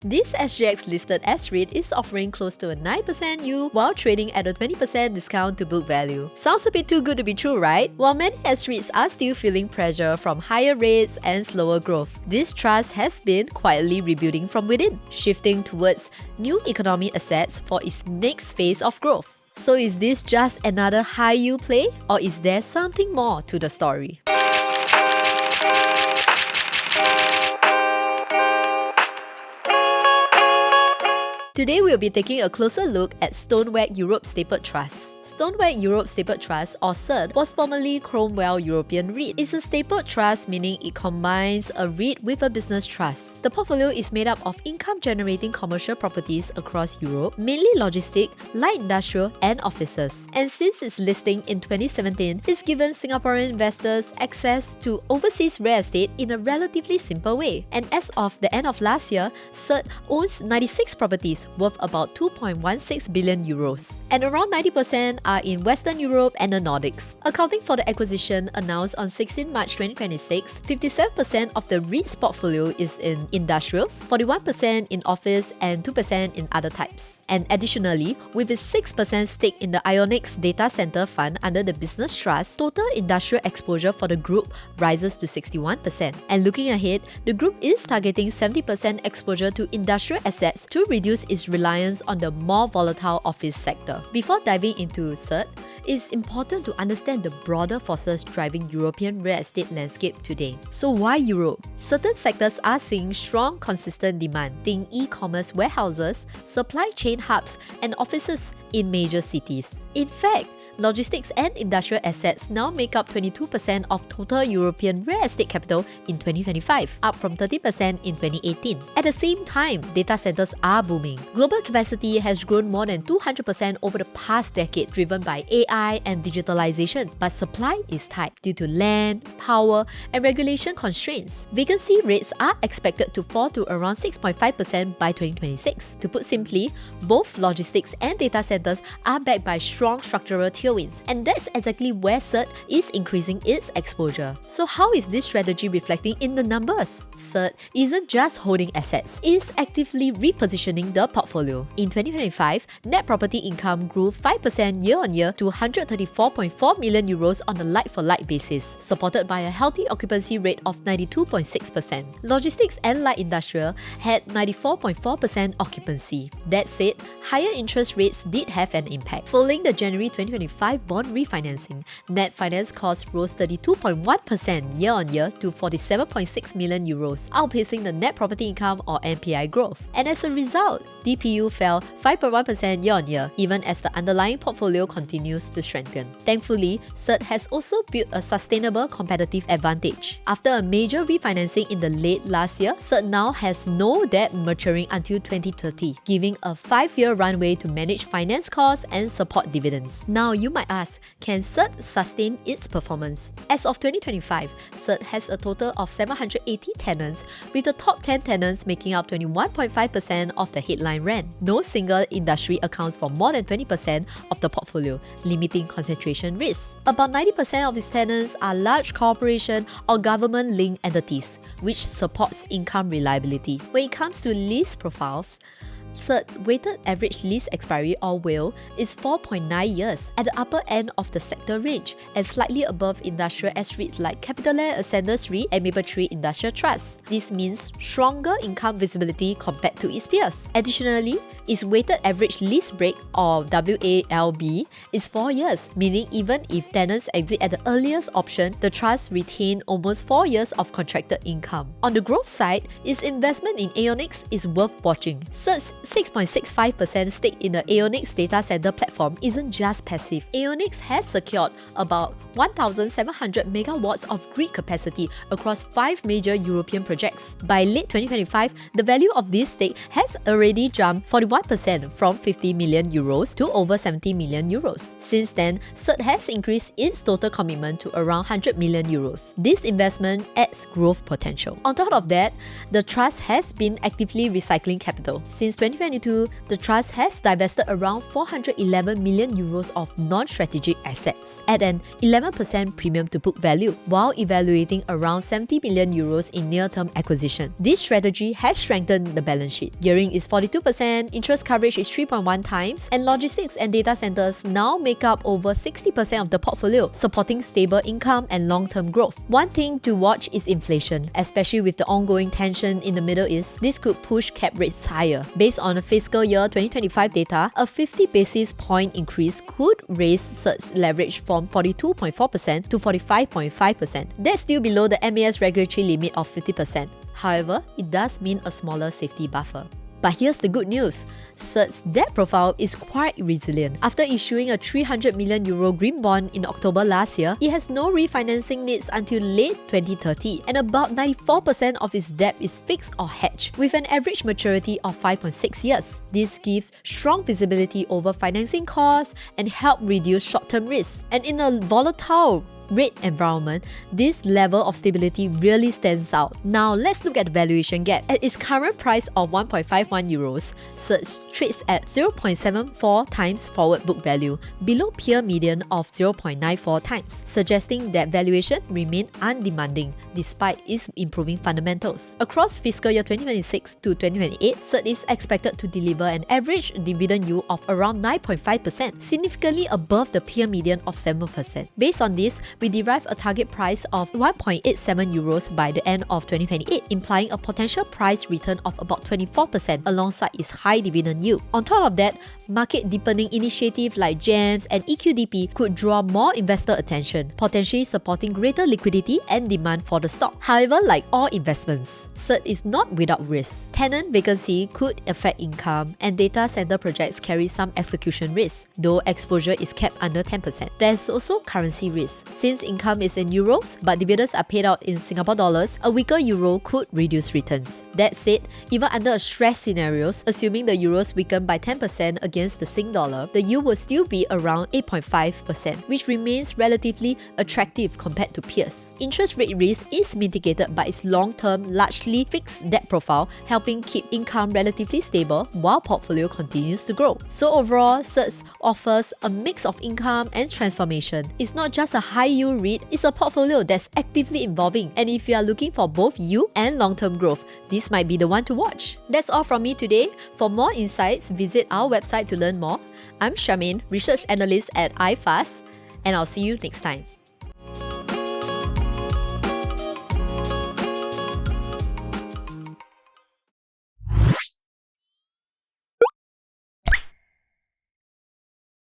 This SGX-listed S-REIT is offering close to a 9% yield while trading at a 20% discount to book value. Sounds a bit too good to be true, right? While many S-REITs are still feeling pressure from higher rates and slower growth, this trust has been quietly rebuilding from within, shifting towards new economy assets for its next phase of growth. So is this just another high-yield play, or is there something more to the story? Today we'll be taking a closer look at Stoneweg Europe Stapled Trust. Stoneweg Europe Stapled Trust, or SERT, was formerly Cromwell European REIT. It's a stapled trust, meaning it combines a REIT with a business trust. The portfolio is made up of income-generating commercial properties across Europe, mainly logistic, light industrial, and offices. And since its listing in 2017, it's given Singaporean investors access to overseas real estate in a relatively simple way. And as of the end of last year, SERT owns 96 properties worth about 2.16 billion euros. And around 90% are in Western Europe and the Nordics. Accounting for the acquisition announced on 16 March 2026, 57% of the REIT's portfolio is in industrials, 41% in office, and 2% in other types. And additionally, with its 6% stake in the Ionics Data Center Fund under the Business Trust, total industrial exposure for the group rises to 61%. And looking ahead, the group is targeting 70% exposure to industrial assets to reduce its reliance on the more volatile office sector. Before diving into SERT, it's important to understand the broader forces driving European real estate landscape today. So why Europe? Certain sectors are seeing strong, consistent demand. Think e-commerce warehouses, supply chain hubs, and offices in major cities. In fact, logistics and industrial assets now make up 22% of total European real estate capital in 2025, up from 30% in 2018. At the same time, data centers are booming. Global capacity has grown more than 200% over the past decade, driven by AI and digitalization, but supply is tight due to land, power, and regulation constraints. Vacancy rates are expected to fall to around 6.5% by 2026. To put simply, both logistics and data centers are backed by strong structural tailwinds, and that's exactly where SERT is increasing its exposure. So how is this strategy reflecting in the numbers? SERT isn't just holding assets, it's actively repositioning the portfolio. In 2025, net property income grew 5% year-on-year to 134.4 million euros on a like-for-like basis, supported by a healthy occupancy rate of 92.6%. Logistics and light industrial had 94.4% occupancy. That said, higher interest rates did have an impact. Following the January 2025 bond refinancing, net finance costs rose 32.1% year-on-year to 47.6 million euros, outpacing the net property income or NPI growth. And as a result, DPU fell 5.1% year-on-year, even as the underlying portfolio continues to strengthen. Thankfully, SERT has also built a sustainable competitive advantage. After a major refinancing in the late last year, SERT now has no debt maturing until 2030, giving a 5-year runway to manage finance costs and support dividends. Now you might ask, can SERT sustain its performance? As of 2025, SERT has a total of 780 tenants, with the top 10 tenants making up 21.5% of the headline rent. No single industry accounts for more than 20% of the portfolio, limiting concentration risks. About 90% of its tenants are large corporation or government-linked entities, which supports income reliability. When it comes to lease profiles, SERT weighted average lease expiry or WALE is 4.9 years, at the upper end of the sector range and slightly above industrial S-REITs like CapitaLand Ascendas REIT and Mapletree Industrial Trust. This means stronger income visibility compared to its peers. Additionally, its weighted average lease break or WALB is 4 years, meaning even if tenants exit at the earliest option, the trust retain almost 4 years of contracted income. On the growth side, its investment in Ionics is worth watching. SERT's 6.65% stake in the Ionics Data Center platform isn't just passive. Ionics has secured about 1,700 megawatts of grid capacity across 5 major European projects. By late 2025, the value of this stake has already jumped 41% from 50 million euros to over 70 million euros. Since then, SERT has increased its total commitment to around 100 million euros. This investment adds growth potential. On top of that, the trust has been actively recycling capital. Since 2022, the trust has divested around 411 million euros of non-strategic assets at an 11% premium to book value, while evaluating around 70 million euros in near-term acquisition. This strategy has strengthened the balance sheet. Gearing is 42%, interest coverage is 3.1 times, and logistics and data centers now make up over 60% of the portfolio, supporting stable income and long-term growth. One thing to watch is inflation, especially with the ongoing tension in the Middle East. This could push cap rates higher. Based on the fiscal year 2025 data, a 50 basis point increase could raise CERT's leverage from 42.4% to 45.5%. That's still below the MAS regulatory limit of 50%. However, it does mean a smaller safety buffer. But here's the good news. CERT's debt profile is quite resilient. After issuing a 300 million euro green bond in October last year, it has no refinancing needs until late 2030, and about 94% of its debt is fixed or hedged, with an average maturity of 5.6 years. This gives strong visibility over financing costs and help reduce short-term risks. And in a volatile rate environment, this level of stability really stands out. Now let's look at the valuation gap. At its current price of 1.51 euros, CERT trades at 0.74 times forward book value, below peer median of 0.94 times, suggesting that valuation remain undemanding despite its improving fundamentals. Across fiscal year 2026 to 2028, CERT is expected to deliver an average dividend yield of around 9.5%, significantly above the peer median of 7%. Based on this, we derive a target price of 1.87 euros by the end of 2028, implying a potential price return of about 24% alongside its high dividend yield. On top of that, market deepening initiatives like GEMS and EQDP could draw more investor attention, potentially supporting greater liquidity and demand for the stock. However, like all investments, CERT is not without risk. Tenant vacancy could affect income, and data center projects carry some execution risk, though exposure is kept under 10%. There's also currency risk. Since income is in euros but dividends are paid out in Singapore dollars, a weaker euro could reduce returns. That said, even under stress scenarios, assuming the euros weaken by 10% against the Sing dollar, the yield will still be around 8.5%, which remains relatively attractive compared to peers. Interest rate risk is mitigated by its long-term, largely fixed debt profile, helping keep income relatively stable while portfolio continues to grow. So overall, CERT offers a mix of income and transformation. It's not just a high-yield REIT, it's a portfolio that's actively evolving, and if you are looking for both yield and long-term growth, this might be the one to watch. That's all from me today. For more insights, visit our website to learn more. I'm Charmaine, Research Analyst at iFAST, and I'll see you next time.